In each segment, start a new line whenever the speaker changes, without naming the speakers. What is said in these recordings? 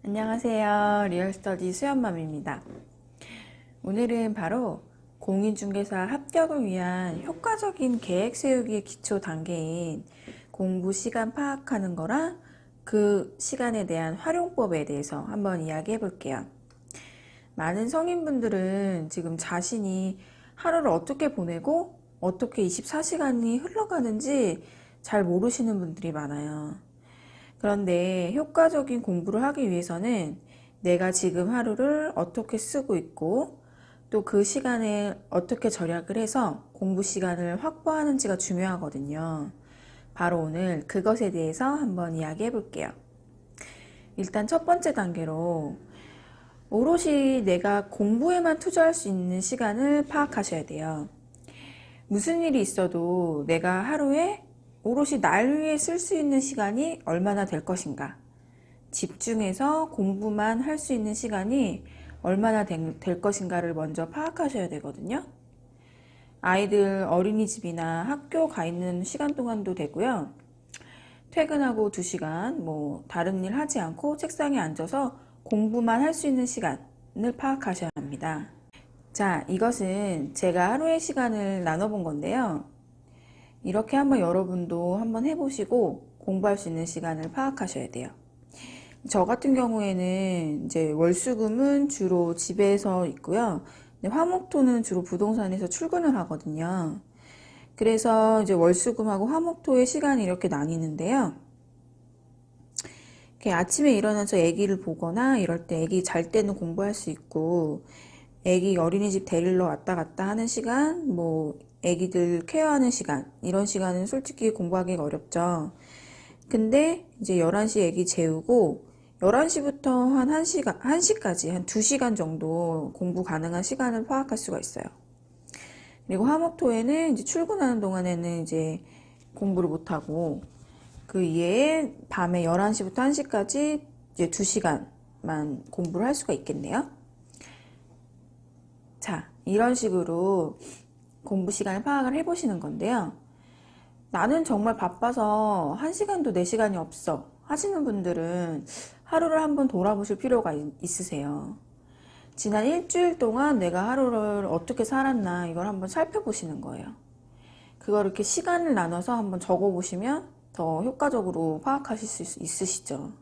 안녕하세요. 리얼스터디 수연맘입니다. 오늘은 바로 공인중개사 합격을 위한 효과적인 계획 세우기의 기초 단계인 공부 시간 파악하는 거랑 그 시간에 대한 활용법에 대해서 한번 이야기해 볼게요. 많은 성인분들은 지금 자신이 하루를 어떻게 보내고 어떻게 24시간이 흘러가는지 잘 모르시는 분들이 많아요. 그런데 효과적인 공부를 하기 위해서는 내가 지금 하루를 어떻게 쓰고 있고 또 그 시간에 어떻게 절약을 해서 공부 시간을 확보하는지가 중요하거든요. 바로 오늘 그것에 대해서 한번 이야기해 볼게요. 일단 첫 번째 단계로 오롯이 내가 공부에만 투자할 수 있는 시간을 파악하셔야 돼요. 무슨 일이 있어도 내가 하루에 오롯이 날 위해 쓸 수 있는 시간이 얼마나 될 것인가, 집중해서 공부만 할 수 있는 시간이 얼마나 될 것인가를 먼저 파악하셔야 되거든요. 아이들 어린이집이나 학교 가 있는 시간 동안도 되고요. 퇴근하고 2시간 다른 일 하지 않고 책상에 앉아서 공부만 할 수 있는 시간을 파악하셔야 합니다. 자, 이것은 제가 하루의 시간을 나눠본 건데요. 이렇게 한번 여러분도 한번 해보시고 공부할 수 있는 시간을 파악하셔야 돼요. 저 같은 경우에는 이제 월수금은 주로 집에서 있고요. 화목토는 주로 부동산에서 출근을 하거든요. 그래서 이제 월수금하고 화목토의 시간이 이렇게 나뉘는데요. 이렇게 아침에 일어나서 아기를 보거나 이럴 때 아기 잘 때는 공부할 수 있고, 아기 어린이집 데리러 왔다 갔다 하는 시간, 아기들 케어하는 시간, 이런 시간은 솔직히 공부하기가 어렵죠. 근데 이제 11시 아기 재우고 11시부터 한 1시까지 한 2시간 정도 공부 가능한 시간을 파악할 수가 있어요. 그리고 화목토에는 이제 출근하는 동안에는 이제 공부를 못하고 그 이외에 밤에 11시부터 1시까지 이제 2시간만 공부를 할 수가 있겠네요. 자, 이런 식으로 공부 시간을 파악을 해보시는 건데요. 나는 정말 바빠서 1시간도 4시간이 없어 하시는 분들은 하루를 한번 돌아보실 필요가 있으세요. 지난 일주일 동안 내가 하루를 어떻게 살았나 이걸 한번 살펴보시는 거예요. 그걸 이렇게 시간을 나눠서 한번 적어보시면 더 효과적으로 파악하실 수 있으시죠.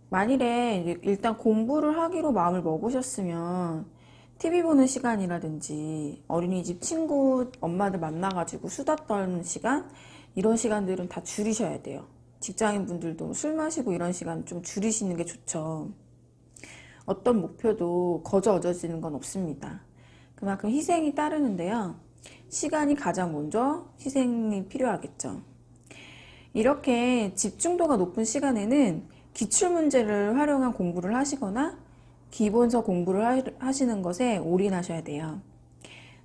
만일에 일단 공부를 하기로 마음을 먹으셨으면 TV 보는 시간이라든지 어린이집 친구 엄마들 만나가지고 수다 떠는 시간, 이런 시간들은 다 줄이셔야 돼요. 직장인 분들도 술 마시고 이런 시간 좀 줄이시는 게 좋죠. 어떤 목표도 거저 얻어지는 건 없습니다. 그만큼 희생이 따르는데요. 시간이 가장 먼저 희생이 필요하겠죠. 이렇게 집중도가 높은 시간에는 기출문제를 활용한 공부를 하시거나 기본서 공부를 하시는 것에 올인하셔야 돼요.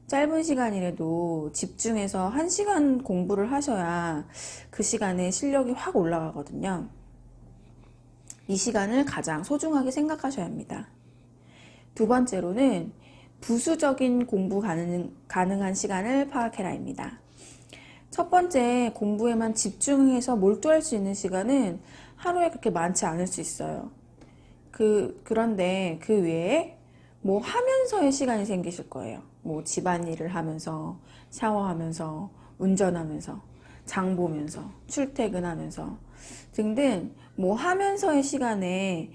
짧은 시간이라도 집중해서 1시간 공부를 하셔야 그 시간에 실력이 확 올라가거든요. 이 시간을 가장 소중하게 생각하셔야 합니다. 두 번째로는 부수적인 공부 가능한 시간을 파악해라입니다. 첫 번째, 공부에만 집중해서 몰두할 수 있는 시간은 하루에 그렇게 많지 않을 수 있어요. 그런데 그 외에 하면서의 시간이 생기실 거예요. 집안일을 하면서, 샤워하면서, 운전하면서, 장 보면서, 출퇴근하면서 등등 하면서의 시간에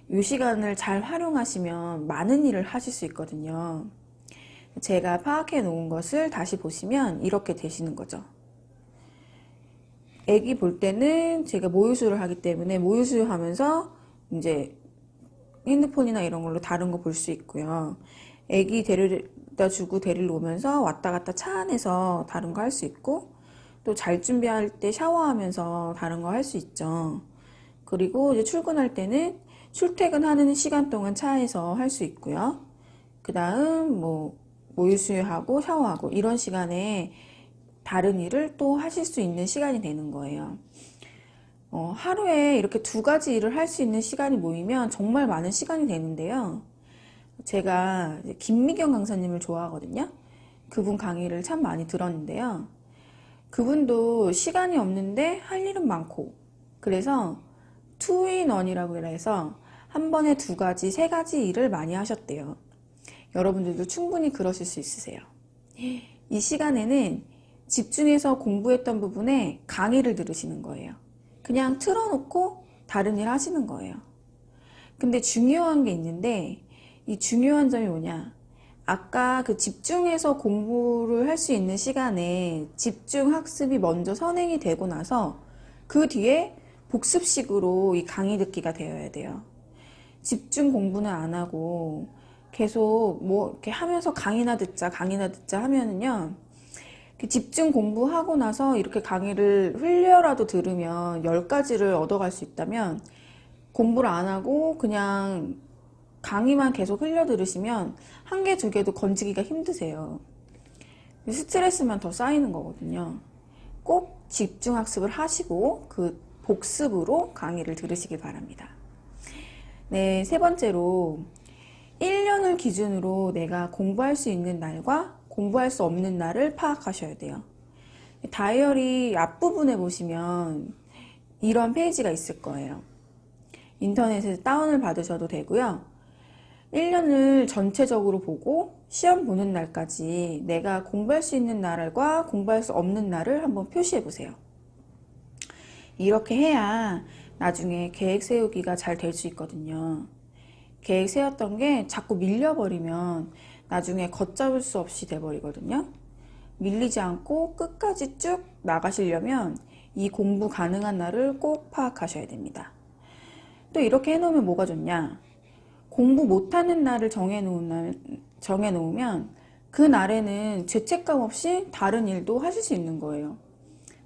이 시간을 잘 활용하시면 많은 일을 하실 수 있거든요. 제가 파악해 놓은 것을 다시 보시면 이렇게 되시는 거죠. 애기 볼 때는 제가 모유수유를 하기 때문에 모유수유 하면서 이제 핸드폰이나 이런 걸로 다른 거 볼 수 있고요. 애기 데려다 주고 데리러 오면서 왔다 갔다 차 안에서 다른 거 할 수 있고, 또 잘 준비할 때 샤워하면서 다른 거 할 수 있죠. 그리고 이제 출근할 때는 출퇴근하는 시간 동안 차에서 할 수 있고요. 그 다음 모유수유하고 샤워하고 이런 시간에 다른 일을 또 하실 수 있는 시간이 되는 거예요. 하루에 이렇게 2가지 일을 할 수 있는 시간이 모이면 정말 많은 시간이 되는데요. 제가 김미경 강사님을 좋아하거든요. 그분 강의를 참 많이 들었는데요. 그분도 시간이 없는데 할 일은 많고, 그래서 투인원이라고 해서 한 번에 두 가지, 세 가지 일을 많이 하셨대요. 여러분들도 충분히 그러실 수 있으세요. 이 시간에는 집중해서 공부했던 부분에 강의를 들으시는 거예요. 그냥 틀어놓고 다른 일 하시는 거예요. 근데 중요한 게 있는데, 이 중요한 점이 뭐냐? 아까 그 집중해서 공부를 할 수 있는 시간에 집중 학습이 먼저 선행이 되고 나서 그 뒤에 복습식으로 이 강의 듣기가 되어야 돼요. 집중 공부는 안 하고 계속 뭐 이렇게 하면서 강의나 듣자 하면은요, 집중 공부하고 나서 이렇게 강의를 흘려라도 들으면 10가지를 얻어갈 수 있다면, 공부를 안 하고 그냥 강의만 계속 흘려 들으시면 한 개, 두 개도 건지기가 힘드세요. 스트레스만 더 쌓이는 거거든요. 꼭 집중 학습을 하시고 그 복습으로 강의를 들으시길 바랍니다. 네, 세 번째로 1년을 기준으로 내가 공부할 수 있는 날과 공부할 수 없는 날을 파악하셔야 돼요. 다이어리 앞부분에 보시면 이런 페이지가 있을 거예요. 인터넷에서 다운을 받으셔도 되고요. 1년을 전체적으로 보고 시험 보는 날까지 내가 공부할 수 있는 날과 공부할 수 없는 날을 한번 표시해 보세요. 이렇게 해야 나중에 계획 세우기가 잘 될 수 있거든요. 계획 세웠던 게 자꾸 밀려버리면 나중에 걷잡을 수 없이 돼버리거든요. 밀리지 않고 끝까지 쭉 나가시려면 이 공부 가능한 날을 꼭 파악하셔야 됩니다. 또 이렇게 해놓으면 뭐가 좋냐? 공부 못하는 날을 정해놓으면 그 날에는 죄책감 없이 다른 일도 하실 수 있는 거예요.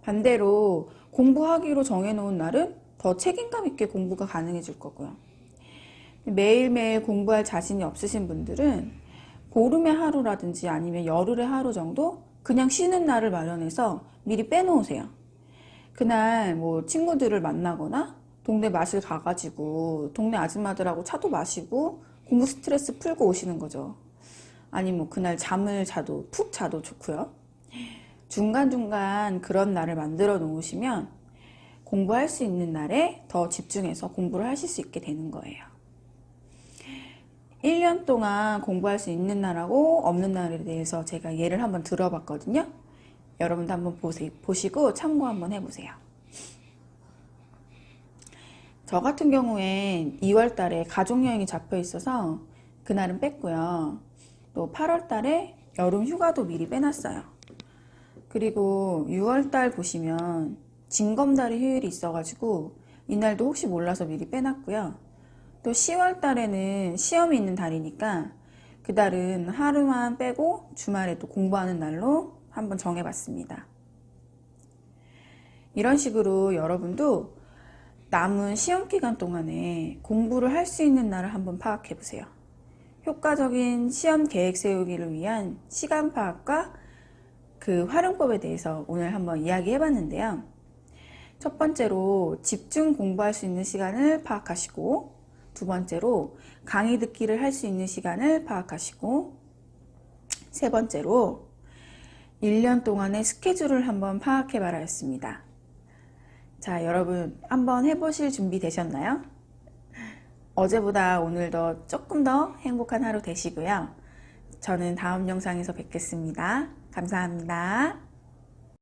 반대로 공부하기로 정해놓은 날은 더 책임감 있게 공부가 가능해질 거고요. 매일매일 공부할 자신이 없으신 분들은 보름의 하루라든지 아니면 열흘의 하루 정도 그냥 쉬는 날을 마련해서 미리 빼놓으세요. 그날 뭐 친구들을 만나거나 동네 마실 가가지고 동네 아줌마들하고 차도 마시고 공부 스트레스 풀고 오시는 거죠. 아니 뭐 그날 잠을 자도 푹 자도 좋고요. 중간중간 그런 날을 만들어 놓으시면 공부할 수 있는 날에 더 집중해서 공부를 하실 수 있게 되는 거예요. 1년 동안 공부할 수 있는 날하고 없는 날에 대해서 제가 예를 한번 들어봤거든요. 여러분도 한번 보시고 참고 한번 해보세요. 저 같은 경우엔 2월 달에 가족여행이 잡혀 있어서 그날은 뺐고요. 또 8월 달에 여름 휴가도 미리 빼놨어요. 그리고 6월 달 보시면 징검다리 휴일이 있어가지고 이날도 혹시 몰라서 미리 빼놨고요. 또 10월 달에는 시험이 있는 달이니까 그달은 하루만 빼고 주말에 또 공부하는 날로 한번 정해봤습니다. 이런 식으로 여러분도 남은 시험 기간 동안에 공부를 할 수 있는 날을 한번 파악해 보세요. 효과적인 시험 계획 세우기를 위한 시간 파악과 그 활용법에 대해서 오늘 한번 이야기해 봤는데요. 첫 번째로 집중 공부할 수 있는 시간을 파악하시고, 두 번째로 강의 듣기를 할 수 있는 시간을 파악하시고, 세 번째로 1년 동안의 스케줄을 한번 파악해 봐라 했습니다. 자, 여러분 한번 해보실 준비 되셨나요? 어제보다 오늘 조금 더 행복한 하루 되시고요. 저는 다음 영상에서 뵙겠습니다. 감사합니다.